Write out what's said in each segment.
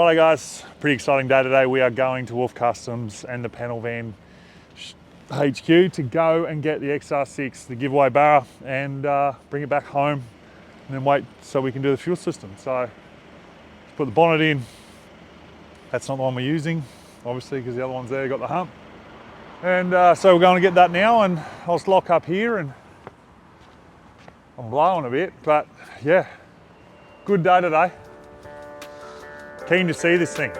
Righto guys, pretty exciting day today. We are going to Wolf Customs and the panel van HQ to go and get the XR6, the giveaway barra, and bring it back home and then wait so we can do the fuel system. So put the bonnet in. That's not the one we're using, obviously, because the other one's there, got the hump. And so we're going to get that now, and I'll just lock up here, and I'm blowing a bit, but yeah, good day today. Keen to see this thing.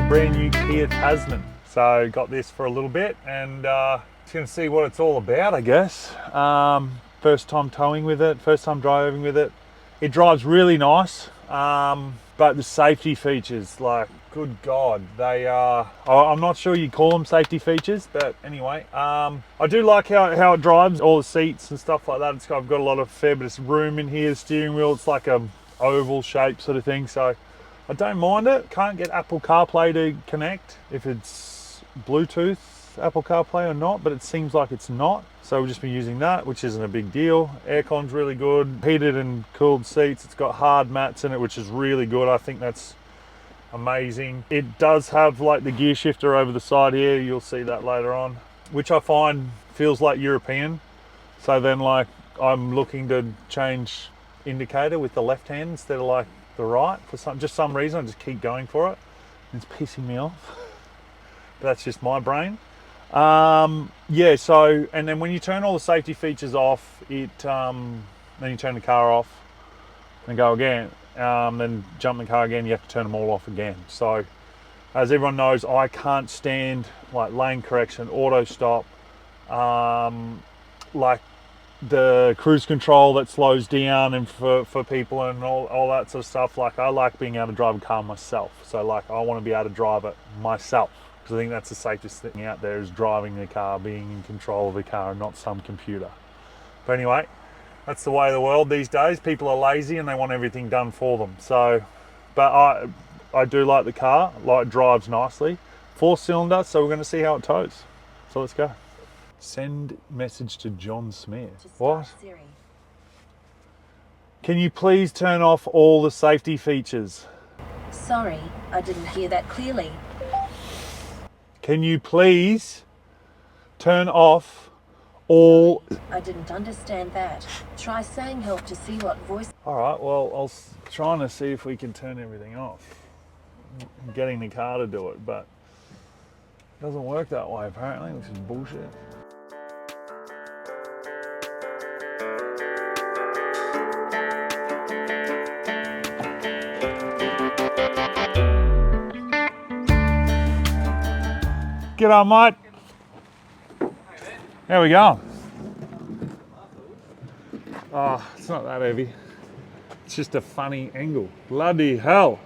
Brand new Kia Tasman. So got this for a little bit and just gonna see what it's all about, I guess. First time towing with it, first time driving with it. It drives really nice, but the safety features, like, good God, they are, I'm not sure you call them safety features, but anyway, I do like how it drives, all the seats and stuff like that. I've got a lot of fair bit of room in here. The steering wheel, it's like a oval shape sort of thing, so I don't mind it. Can't get Apple CarPlay to connect, if it's Bluetooth Apple CarPlay or not, but it seems like it's not. So we've just been using that, which isn't a big deal. Aircon's really good, heated and cooled seats. It's got hard mats in it, which is really good. I think that's amazing. It does have like the gear shifter over the side here. You'll see that later on, which I find feels like European. So then, like, I'm looking to change indicator with the left hand instead of like the right for some reason. I just keep going for it. It's pissing me off. But that's just my brain. Yeah, so, and then when you turn all the safety features off, then you turn the car off and go again, then jump in the car again, you have to turn them all off again. So as everyone knows, I can't stand like lane correction, auto stop, like the cruise control that slows down and for people and all that sort of stuff. Like, I like being able to drive a car myself. So like, I want to be able to drive it myself. I think that's the safest thing out there, is driving the car, being in control of the car and not some computer. But anyway, that's the way of the world these days. People are lazy and they want everything done for them. So, but I do like the car, like, it drives nicely. 4-cylinder, so we're going to see how it tows. So let's go. Send message to John Smith. What? Siri. Can you please turn off all the safety features? Sorry, I didn't hear that clearly. Can you please turn off all... I didn't understand that. Try saying help to see what voice... Alright, well, I was trying to see if we can turn everything off. I'm getting the car to do it, but it doesn't work that way apparently, which is bullshit. G'day, mate. How we going? Oh, it's not that heavy. It's just a funny angle. Bloody hell.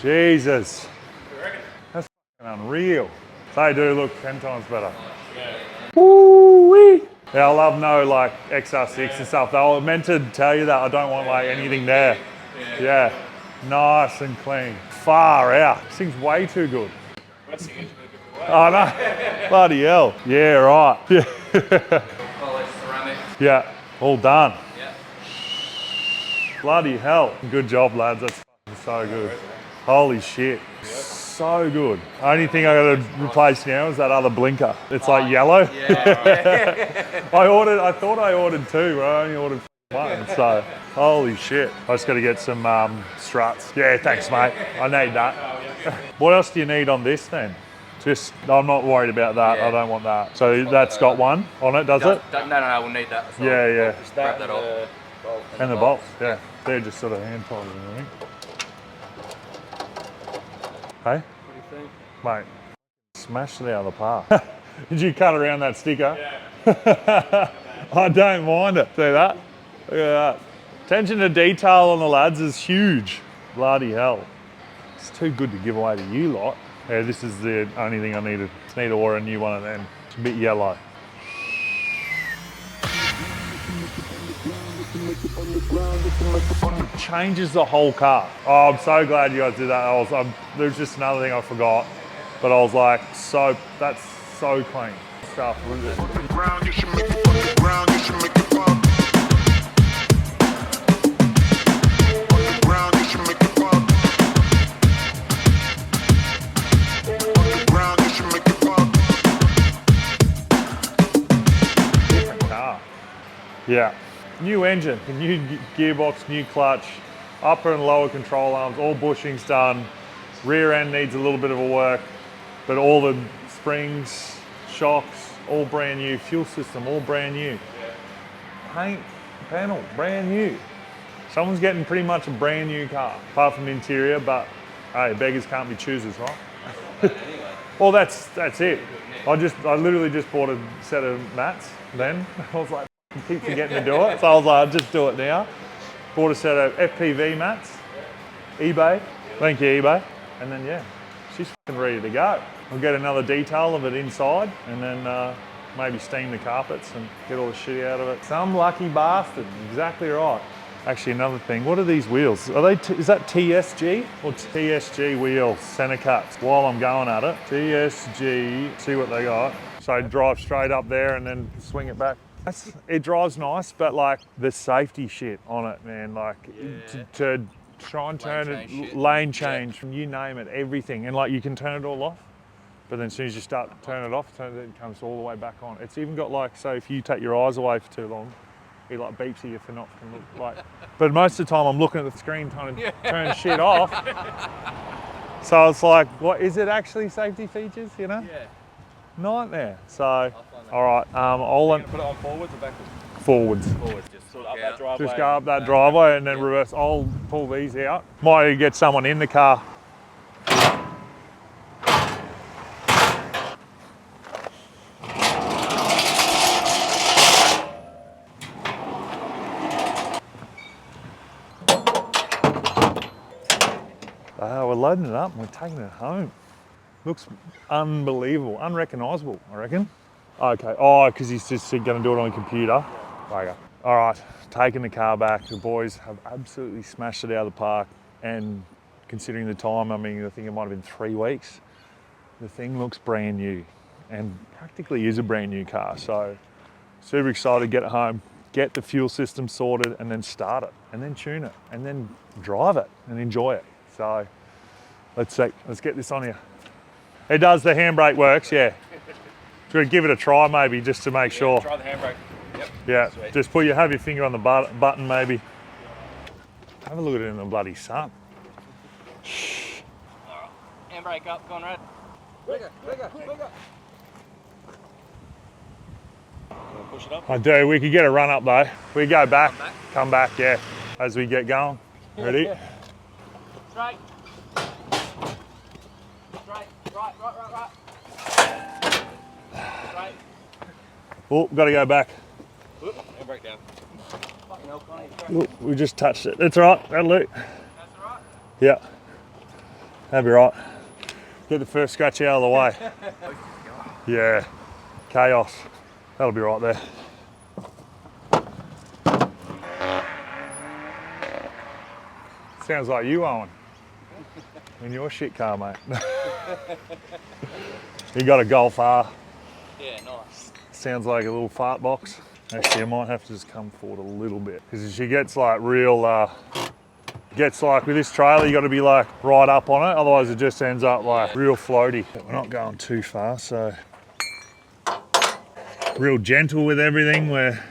Jesus. That's unreal. They do look 10 times better. Woo-wee. Yeah, I love no like XR6 and stuff. They were meant to tell you that. I don't want like anything there. Yeah. Nice and clean. Far out. This thing's way too good. Oh no. Bloody hell. Yeah, right. Yeah. Yeah, all done. Yeah. Bloody hell. Good job, lads. That's so good. Holy shit. So good. Only thing I gotta replace now is that other blinker. It's like yellow. Yeah. I thought I ordered two, but I only ordered one, so holy shit. I just got to get some struts. Yeah, thanks mate, I need that. What else do you need on this then? Just, I'm not worried about that. Yeah. I don't want that. So that's got one on it, does it? No, we'll need that. So yeah, yeah. Just grab that off. And the bolts, yeah. They're just sort of hand tied, I think. Hey? What do you think? Mate, smashed it out of the park. Did you cut around that sticker? Yeah. I don't mind it. See that? Look at that. Attention to detail on the lads is huge. Bloody hell. It's too good to give away to you lot. Yeah, this is the only thing I needed. Just need to order a new one of them. It's a bit yellow. Changes the whole car. Oh, I'm so glad you guys did that. There's just another thing I forgot, but I was like, that's so clean stuff. Ground, you should make it on the ground, you should make it pop. On the ground, you should make it pop. On the ground, you should make it pop. Different car. Yeah. New engine, new gearbox, new clutch, upper and lower control arms, all bushings done. Rear end needs a little bit of a work, but all the springs, shocks, all brand new. Fuel system, all brand new. Paint panel, brand new. Someone's getting pretty much a brand new car, apart from the interior, but hey, beggars can't be choosers, right? Well, that's it. I literally just bought a set of mats then. I was like, keep forgetting to do it, so I was like, I'll just do it now. Bought a set of FPV mats, eBay, thank you eBay, and then yeah, she's fucking ready to go. I'll get another detail of it inside, and then maybe steam the carpets and get all the shit out of it. Some lucky bastard, exactly right. Actually, another thing, what are these wheels? Are they, is that TSG or TSG wheels, center cuts? While I'm going at it, TSG, see what they got. So drive straight up there and then swing it back. It drives nice, but like the safety shit on it, man, like to try and turn it, lane change, you name it, everything. And like you can turn it all off, but then as soon as you start turning it off, it comes all the way back on. It's even got like, so if you take your eyes away for too long, it like beeps at you for not like, but most of the time I'm looking at the screen trying to turn shit off. So it's like, what, is it actually safety features, you know? Yeah. Nightmare. So, all right, I'll Put it on forwards or backwards? Forwards. Forwards, just sort of up that driveway. Just go up that driveway and then reverse. I'll pull these out. Might get someone in the car. We're loading it up and we're taking it home. Looks unbelievable, unrecognisable, I reckon. Okay, oh, because he's just going to do it on the computer. Okay. All right, taking the car back. The boys have absolutely smashed it out of the park. And considering the time, I mean, I think it might have been 3 weeks. The thing looks brand new and practically is a brand new car. So super excited to get it home, get the fuel system sorted and then start it and then tune it and then drive it and enjoy it. So let's see, let's get this on here. It does, the handbrake works, yeah. Should we give it a try maybe just to make sure? Try the handbrake. Yep. Yeah, Sweet. just have your finger on the button maybe. Have a look at it in the bloody sun. Alright, handbrake up, Conrad. Bigger. Push it up. I do, we could get a run up though. We go back, come back, yeah, as we get going. Ready? Straight. Right. Straight. Oh, got to go back. Whoop, handbrake down. Fucking hell, Connie. Oh, we just touched it. It's all right, that'll do. That's alright. Yeah, that'll be right. Get the first scratch out of the way. Yeah, chaos. That'll be right there. Sounds like you, Owen. In your shit car, mate. You got a Golf R. Yeah, nice. Sounds like a little fart box. Actually, I might have to just come forward a little bit because she gets like real, gets like with this trailer, you got to be like right up on it. Otherwise it just ends up like real floaty. We're not going too far, so real gentle with everything where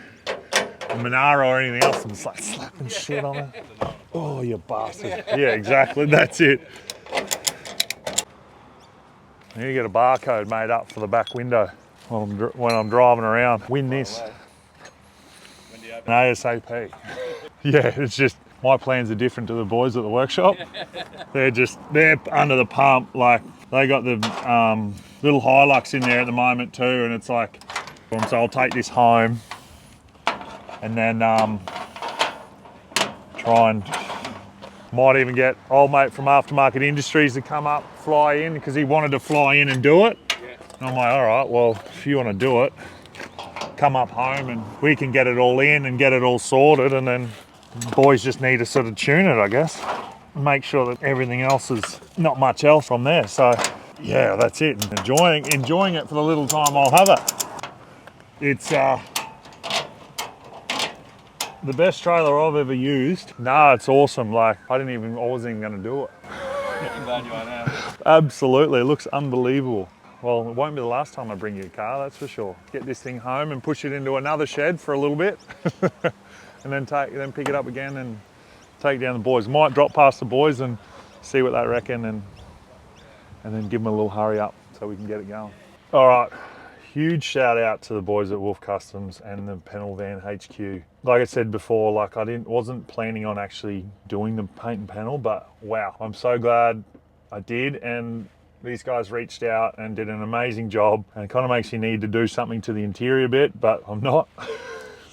Monaro or anything else, I'm just like slapping shit on it. Oh, you bastard. Yeah, exactly, that's it. You get a barcode made up for the back window when I'm driving around. Win this. When do you open? ASAP. Yeah, it's just, my plans are different to the boys at the workshop. They're under the pump, like they got the little Hilux in there at the moment too, and it's like, so I'll take this home and then try and might even get old mate from Aftermarket Industries to come up, fly in, because he wanted to fly in and do it. Yeah. And I'm like, all right, well, if you want to do it, come up home and we can get it all in and get it all sorted and then Boys just need to sort of tune it, I guess. Make sure that everything else is not much else from there. So yeah, that's it. Enjoying it for the little time I'll have it. It's the best trailer I've ever used. Nah, it's awesome. Like I wasn't even going to do it. I'm glad you are now. Absolutely, it looks unbelievable. Well, it won't be the last time I bring you a car, that's for sure. Get this thing home and push it into another shed for a little bit, and then pick it up again and take down the boys. Might drop past the boys and see what they reckon, and then give them a little hurry up so we can get it going. All right, huge shout out to the boys at Wolf Customs and the Panel Van HQ. Like I said before, like wasn't planning on actually doing the paint and panel, but wow, I'm so glad I did. And these guys reached out and did an amazing job, and it kind of makes you need to do something to the interior bit, but I'm not.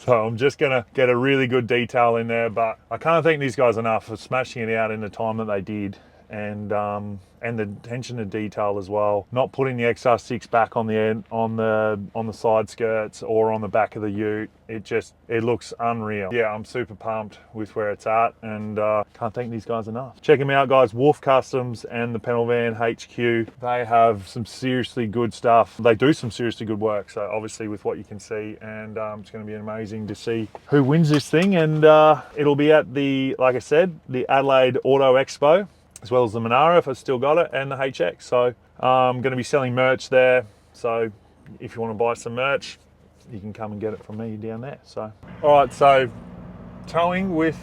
So I'm just gonna get a really good detail in there, but I can't thank these guys enough for smashing it out in the time that they did, and the attention to detail as well. Not putting the XR6 back on the end, on the side skirts or on the back of the ute. It looks unreal. Yeah, I'm super pumped with where it's at, and can't thank these guys enough. Check them out, guys. Wolf Customs and the Panel Van HQ. They have some seriously good stuff. They do some seriously good work. So obviously with what you can see, and it's going to be amazing to see who wins this thing. And it'll be at like I said, the Adelaide Auto Expo, as well as the Monaro if I still got it, and the HX. So I'm going to be selling merch there. So if you want to buy some merch, you can come and get it from me down there. So, all right, so towing with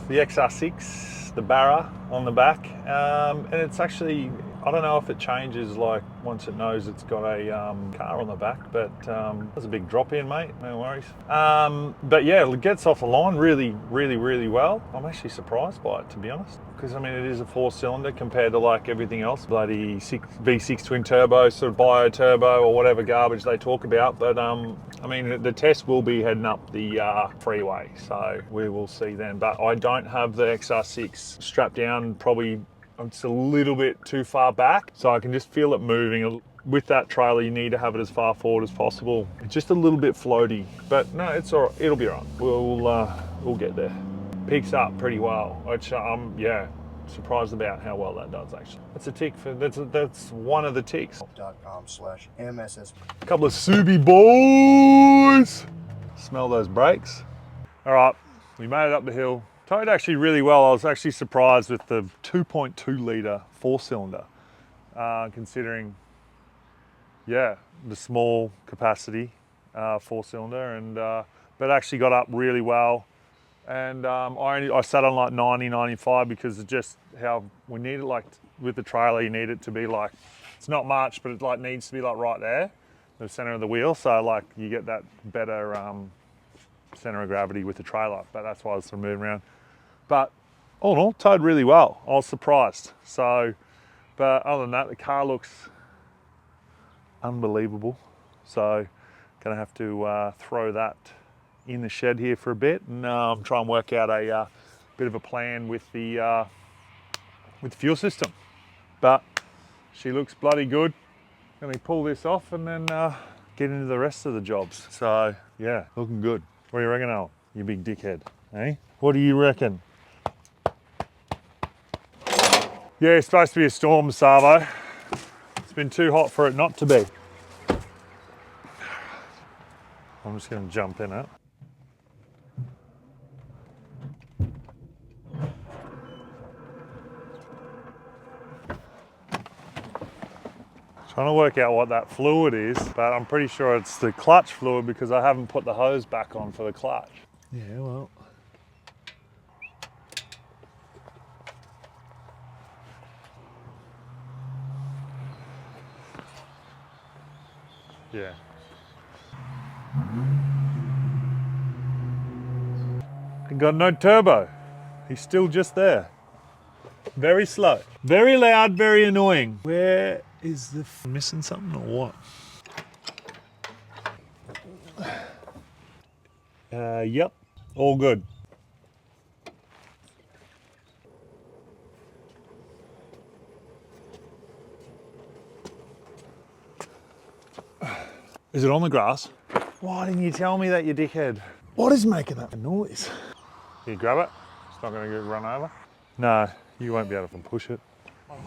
the XR6, the Barra on the back, and it's actually, I don't know if it changes like once it knows it's got a car on the back, but there's a big drop in, mate, no worries. But yeah, it gets off the line really, really, really well. I'm actually surprised by it, to be honest, because I mean, it is a 4-cylinder compared to like everything else, bloody V6 twin turbo, sort of bio turbo or whatever garbage they talk about. But I mean, the test will be heading up the freeway, so we will see then. But I don't have the XR6 strapped down, probably it's a little bit too far back, so I can just feel it moving. With that trailer, you need to have it as far forward as possible. It's just a little bit floaty, but no, it's all right. It'll be all right. We'll get there. Picks up pretty well, which yeah, surprised about how well that does actually. That's a tick for that's one of the ticks. .com/MSS. A couple of Subi boys. Smell those brakes. All right, we made it up the hill. Towed actually really well. I was actually surprised with the 2.2 litre 4-cylinder, considering, yeah, the small capacity 4-cylinder, and but actually got up really well. And I sat on like 90, 95 because of just how we need it. Like with the trailer, you need it to be like, it's not much, but it like needs to be like right there, the center of the wheel. So like you get that better center of gravity with the trailer. But that's why I was sort of moving around. But all in all, towed really well. I was surprised. So, but other than that, the car looks unbelievable. So gonna have to throw that in the shed here for a bit, and try and work out a bit of a plan with the fuel system. But she looks bloody good. Let me pull this off and then get into the rest of the jobs. So yeah, looking good. What do you reckon, Al? You big dickhead, eh? What do you reckon? Yeah, it's supposed to be a storm, Savo. It's been too hot for it not to be. I'm just gonna jump in it. Trying to work out what that fluid is, but I'm pretty sure it's the clutch fluid because I haven't put the hose back on for the clutch. Yeah, well. Yeah. He got no turbo. He's still just there. Very slow. Very loud, very annoying. Where is the... missing something or what? Yep, all good. Is it on the grass? Why didn't you tell me that, you dickhead? What is making that noise? Can you grab it? It's not going to get run over? No, you won't be able to push it. What,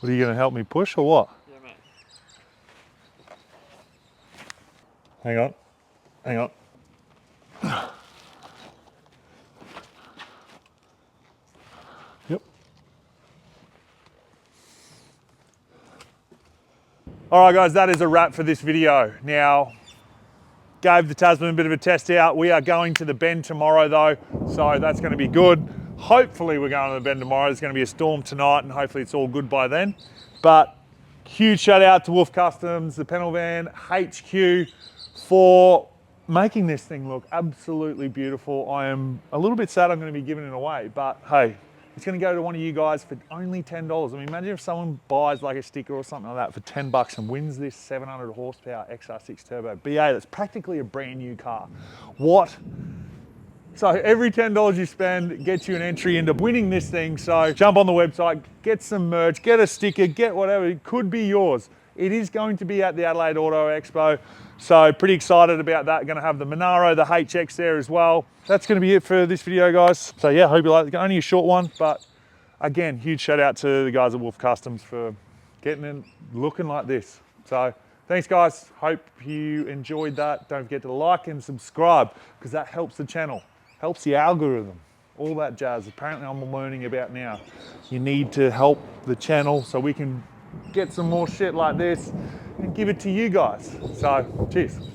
are you going to help me push or what? Yeah, mate. Hang on, hang on. Yep. All right, guys, that is a wrap for this video. Now, gave the Tasman a bit of a test out. We are going to the bend tomorrow though, so that's going to be good. Hopefully we're going to the bend tomorrow. There's going to be a storm tonight and hopefully it's all good by then. But huge shout out to Wolf Customs, the Panel Van HQ for making this thing look absolutely beautiful. I am a little bit sad I'm going to be giving it away, but hey, it's going to go to one of you guys for only $10. I mean, imagine if someone buys like a sticker or something like that for 10 bucks and wins this 700 horsepower XR6 Turbo BA that's practically a brand new car. What? So every $10 you spend gets you an entry into winning this thing. So jump on the website, get some merch, get a sticker, get whatever. It could be yours. It is going to be at the Adelaide Auto Expo. So pretty excited about that. Going to have the Monaro, the HX there as well. That's going to be it for this video, guys. So yeah, hope you like it. Only a short one, but again, huge shout out to the guys at Wolf Customs for getting it looking like this. So thanks, guys. Hope you enjoyed that. Don't forget to like and subscribe because that helps the channel, helps the algorithm, all that jazz. Apparently I'm learning about now. You need to help the channel so we can get some more shit like this and give it to you guys. So cheers.